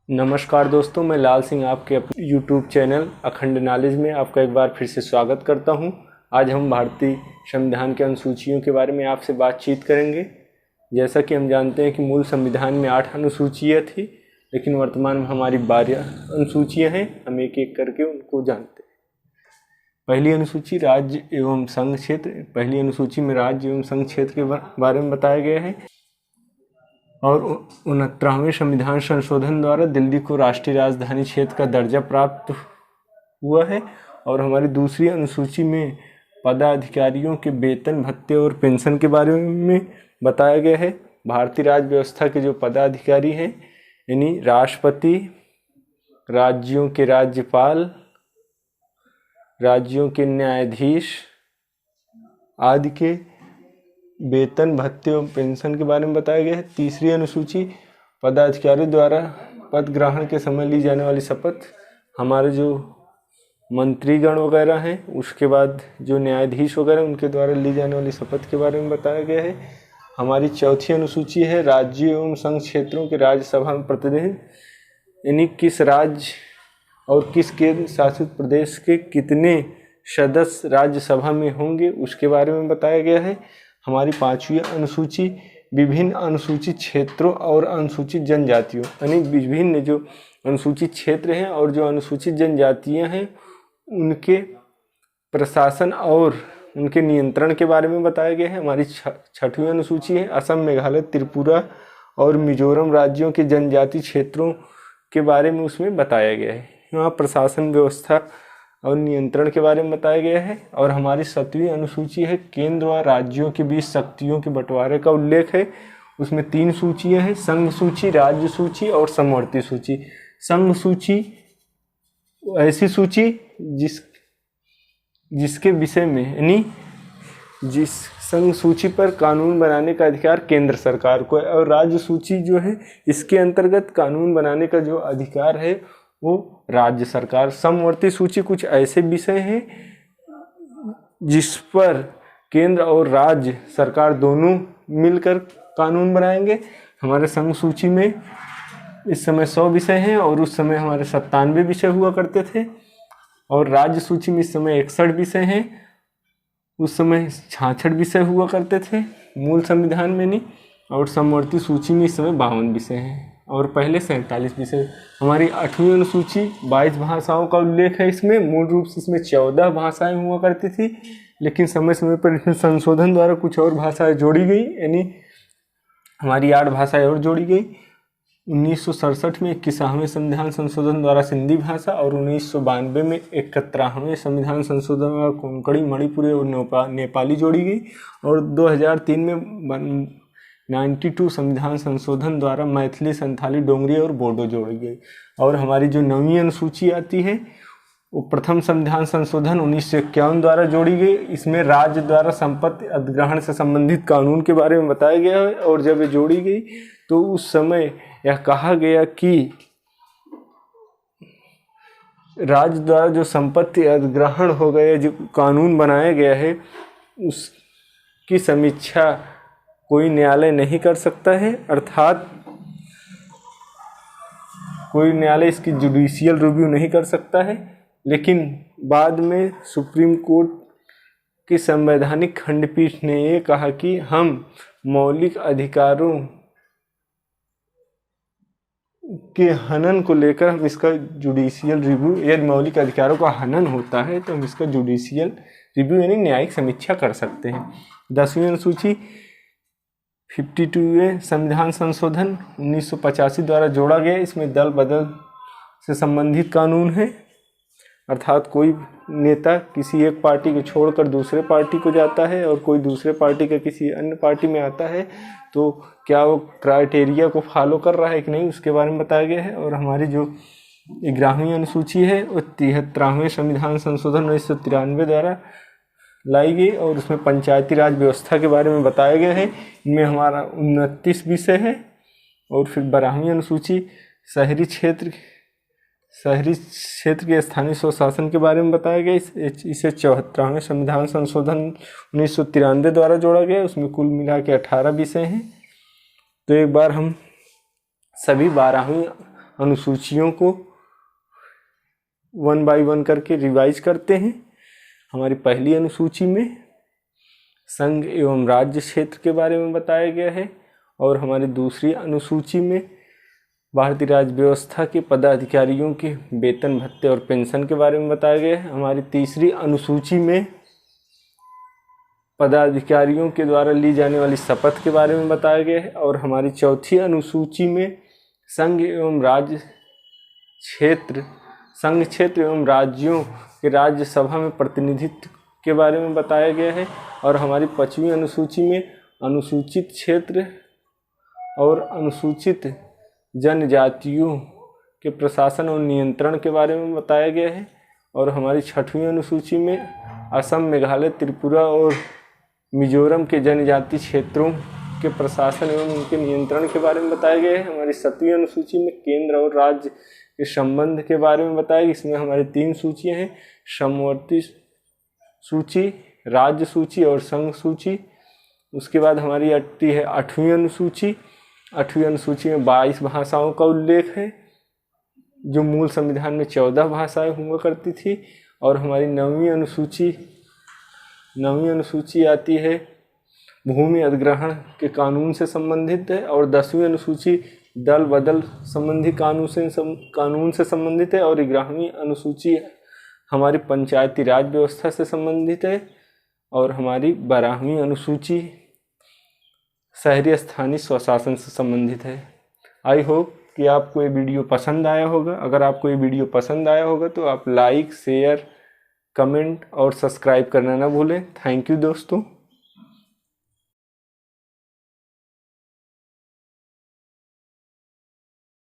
नमस्कार दोस्तों, मैं लाल सिंह आपके अपने YouTube चैनल अखंड नॉलेज में आपका एक बार फिर से स्वागत करता हूं। आज हम भारतीय संविधान के अनुसूचियों के बारे में आपसे बातचीत करेंगे। जैसा कि हम जानते हैं कि मूल संविधान में 8 अनुसूचियाँ थी, लेकिन वर्तमान में हमारी 12 अनुसूचियाँ हैं। हम एक एक करके उनको जानते हैं। पहली अनुसूची राज्य एवं संघ क्षेत्र। पहली अनुसूची में राज्य एवं संघ क्षेत्र के बारे में बताया गया है और 69वें संविधान संशोधन द्वारा दिल्ली को राष्ट्रीय राजधानी क्षेत्र का दर्जा प्राप्त हुआ है। और हमारी दूसरी अनुसूची में पदाधिकारियों के वेतन, भत्ते और पेंशन के बारे में बताया गया है। भारतीय राज्य व्यवस्था के जो पदाधिकारी हैं, यानी राष्ट्रपति, राज्यों के राज्यपाल, राज्यों के न्यायाधीश आदि के वेतन, भत्ते और पेंशन के बारे में बताया गया है। तीसरी अनुसूची पदाधिकारियों द्वारा पद ग्रहण के समय ली जाने वाली शपथ। हमारे जो मंत्रीगण वगैरह हैं, उसके बाद जो न्यायाधीश वगैरह उनके द्वारा ली जाने वाली शपथ के बारे में बताया गया है। हमारी चौथी अनुसूची है राज्य एवं संघ क्षेत्रों के राज्यसभा में प्रतिनिधि, यानी किस राज्य और किस केंद्र शासित प्रदेश के कितने सदस्य राज्यसभा में होंगे, उसके बारे में बताया गया है। हमारी पांचवी अनुसूची विभिन्न अनुसूचित क्षेत्रों और अनुसूचित जनजातियों, यानी विभिन्न जो अनुसूचित क्षेत्र हैं और जो अनुसूचित जनजातियां हैं, उनके प्रशासन और उनके नियंत्रण के बारे में बताया गया है। हमारी छठवीं अनुसूची है असम, मेघालय, त्रिपुरा और मिजोरम राज्यों के जनजाति क्षेत्रों के बारे में उसमें बताया गया है। यहाँ प्रशासन व्यवस्था और नियंत्रण के बारे में बताया गया है। और हमारी 7वीं अनुसूची है केंद्र व राज्यों के बीच शक्तियों के बंटवारे का उल्लेख है। उसमें 3 सूचियां हैं, संघ सूची, राज्य सूची और समवर्ती सूची। संघ सूची ऐसी सूची जिसके विषय में, यानी जिस संघ सूची पर कानून बनाने का अधिकार केंद्र सरकार को है, और राज्य सूची जो है इसके अंतर्गत कानून बनाने का जो अधिकार है वो राज्य सरकार। समवर्ती सूची कुछ ऐसे विषय हैं जिस पर केंद्र और राज्य सरकार दोनों मिलकर कानून बनाएंगे। हमारे संघ सूची में इस समय 100 विषय हैं और उस समय हमारे 97 विषय हुआ करते थे। और राज्य सूची में इस समय 61 विषय हैं, उस समय 66 विषय हुआ करते थे मूल संविधान में नहीं। और समवर्ती सूची में इस समय 52 विषय हैं और पहले 47 विषय। हमारी 8वीं अनुसूची 22 भाषाओं का उल्लेख है। इसमें मूल रूप से इसमें 14 भाषाएं हुआ करती थी, लेकिन समय समय पर इसमें संशोधन द्वारा कुछ और भाषाएं जोड़ी गई, यानी हमारी 8 भाषाएं और जोड़ी गई। 1967 में 21वें संविधान संशोधन द्वारा सिंधी भाषा और 1992 में 71वें संविधान संशोधन द्वारा कोंकणी, मणिपुरी और नेपाली जोड़ी गई। और 2003 में 92 संविधान संशोधन द्वारा मैथिली, संथाली, डोंगरी और बोडो जोड़ी गई। और हमारी जो 9वीं अनुसूची आती है वो प्रथम संविधान संशोधन 1951 द्वारा जोड़ी गई। इसमें राज्य द्वारा संपत्ति अधिग्रहण से संबंधित कानून के बारे में बताया गया है। और जब ये जोड़ी गई तो उस समय यह कहा गया कि राज्य द्वारा जो संपत्ति अधिग्रहण हो गए, जो कानून बनाया गया है, उसकी समीक्षा कोई न्यायालय नहीं कर सकता है, अर्थात कोई न्यायालय इसकी जुडिशियल रिव्यू नहीं कर सकता है। लेकिन बाद में सुप्रीम कोर्ट की संवैधानिक खंडपीठ ने ये कहा कि हम मौलिक अधिकारों के हनन को लेकर हम इसका जुडिशियल रिव्यू, यदि मौलिक अधिकारों का हनन होता है तो हम इसका जुडिशियल रिव्यू यानी न्यायिक समीक्षा कर सकते हैं। 10वीं अनुसूची 52वें संविधान संशोधन 1985 द्वारा जोड़ा गया। इसमें दल बदल से संबंधित कानून है, अर्थात कोई नेता किसी एक पार्टी को छोड़कर दूसरे पार्टी को जाता है और कोई दूसरे पार्टी का किसी अन्य पार्टी में आता है तो क्या वो क्राइटेरिया को फॉलो कर रहा है कि नहीं, उसके बारे में बताया गया है। और हमारी जो 11वीं अनुसूची है वो 73वें संविधान संशोधन 1993 द्वारा लाई गई और उसमें पंचायती राज व्यवस्था के बारे में बताया गया है। इनमें हमारा 29 विषय है। और फिर 12वीं अनुसूची शहरी क्षेत्र के स्थानीय स्वशासन के बारे में बताया गया। इसे 74वें संविधान संशोधन 1993 द्वारा जोड़ा गया। उसमें कुल मिला के 18 विषय हैं। तो एक बार हम सभी 12वीं अनुसूचियों को 1 बाय 1 करके रिवाइज करते हैं। हमारी पहली अनुसूची में संघ एवं राज्य क्षेत्र के बारे में बताया गया है और हमारी दूसरी अनुसूची में भारतीय राज्य व्यवस्था के पदाधिकारियों के वेतन भत्ते और पेंशन के बारे में बताया गया है। हमारी तीसरी अनुसूची में पदाधिकारियों के द्वारा ली जाने वाली शपथ के बारे में बताया गया है और हमारी चौथी अनुसूची में संघ एवं राज्य क्षेत्र संघ क्षेत्र एवं राज्यों के राज्यसभा में प्रतिनिधित्व के बारे में बताया गया है और हमारी 5वीं अनुसूची में अनुसूचित क्षेत्र और अनुसूचित जनजातियों के प्रशासन और नियंत्रण के बारे में बताया गया है और हमारी 6वीं अनुसूची में असम, मेघालय, त्रिपुरा और मिजोरम के जनजाति क्षेत्रों के प्रशासन एवं उनके नियंत्रण के बारे में बताया गया है। हमारी 7वीं अनुसूची में केंद्र और राज्य के संबंध के बारे में बताया गया। इसमें हमारी 3 सूचियाँ हैं, समवर्ती सूची, राज्य सूची और संघ सूची। उसके बाद हमारी आती है 8वीं अनुसूची। 8वीं अनुसूची में 22 भाषाओं का उल्लेख है, जो मूल संविधान में 14 भाषाएं हुआ करती थी। और हमारी 9वीं अनुसूची आती है भूमि अधिग्रहण के कानून से संबंधित है और 10वीं अनुसूची दल बदल संबंधी कानून से संबंधित है और 11वीं अनुसूची हमारी पंचायती राज व्यवस्था से संबंधित है और हमारी 12वीं अनुसूची शहरी स्थानीय स्वशासन से संबंधित है। आई होप कि आपको ये वीडियो पसंद आया होगा। अगर आपको ये वीडियो पसंद आया होगा तो आप लाइक, शेयर, कमेंट और सब्सक्राइब करना ना भूलें। थैंक यू दोस्तों।